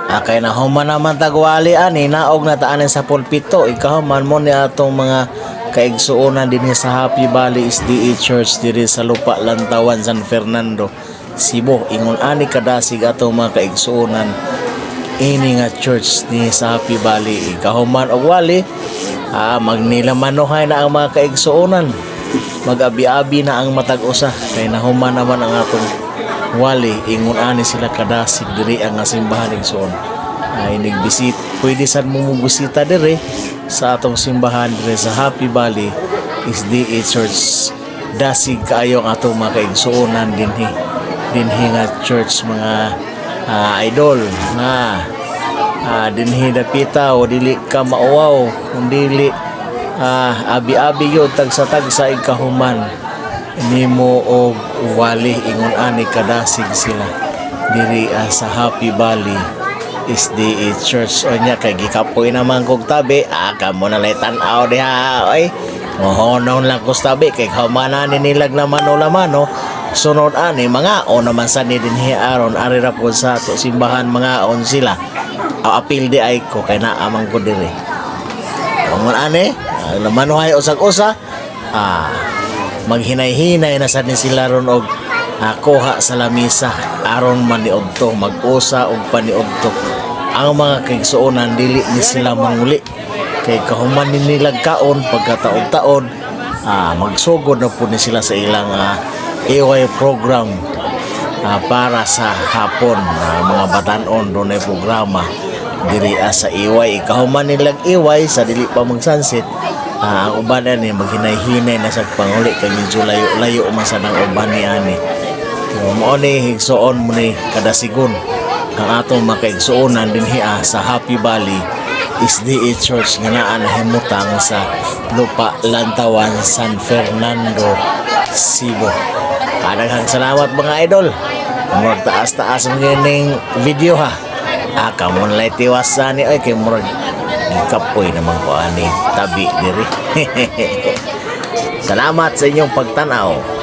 Kay na human naman tagwali ani naog na taanin sa pulpito ikahuman mo ni atong mga kaigsuonan din sa Happy Valley SDA Church diri sa Lupa Lantawan, San Fernando, Cebu. Ingon ani kadasig atong mga kaigsuonan ini nga church ni sa Happy Valley ikahuman og wali magnilamanohay na ang mga kaigsuonan, mag-abi-abi na ang matag usa kay nahuman naman ang atong wali. Ingon ani sila kadasig diri ang simbahan igsoon ay nagbisit pwede sad mo bisita diri sa atong simbahan diri sa Happy Valley SDA Church. Dasig kaayo ang atong mga kaigsuonan dinhi nga church mga idol nga dinhi dapita o dili ka mauwaw kung dili abi-abi yun tag-sa ikahuman nimo og wali. Ingon ani kadasig sila diri sa Happy Valley SDA Church. O nya kay gikapoy naman kog tabi kamo na lay tan-aw diha oy mohonon lang kog tabi kay humana ni nilag na mano sunod ani mga o naman sa ni dinhi aron ari ra po sa to simbahan mga on sila apil di ay ko kay naamang ko diri kamon ani lamanohay usag-usa maghinay-hinay na sad ni sila ron og kuha sa lamisa aron maniudto mag-usa og paniudto. Ang mga kaigsuonan dili ni sila manguli kay kahuman ni nilag kaon pagkataon-taon magsugod na po ni sila sa ilang AY program para sa hapon. Mga batanon doon ay programa diri sa AY ikahuman nilang AY sa dili pa mag-sunset. Ang uban ani maghinay-hinay na sa panguli kay medyo layo man sa nang uban ni ani. Mo ni higsuon mo ni kadasigon ang atong makaigsuonan dinhi sa Happy Valley SDA Church nga naa nahimutang sa Lupa Lantawan, San Fernando, Cebu. Daghang salamat mga idol. Murag taas-taas ang gining video ha. Kamon lay tiwasan ni oy kay murag kapoy naman ko ani tabi diri. Salamat sa inyong pagtanaw.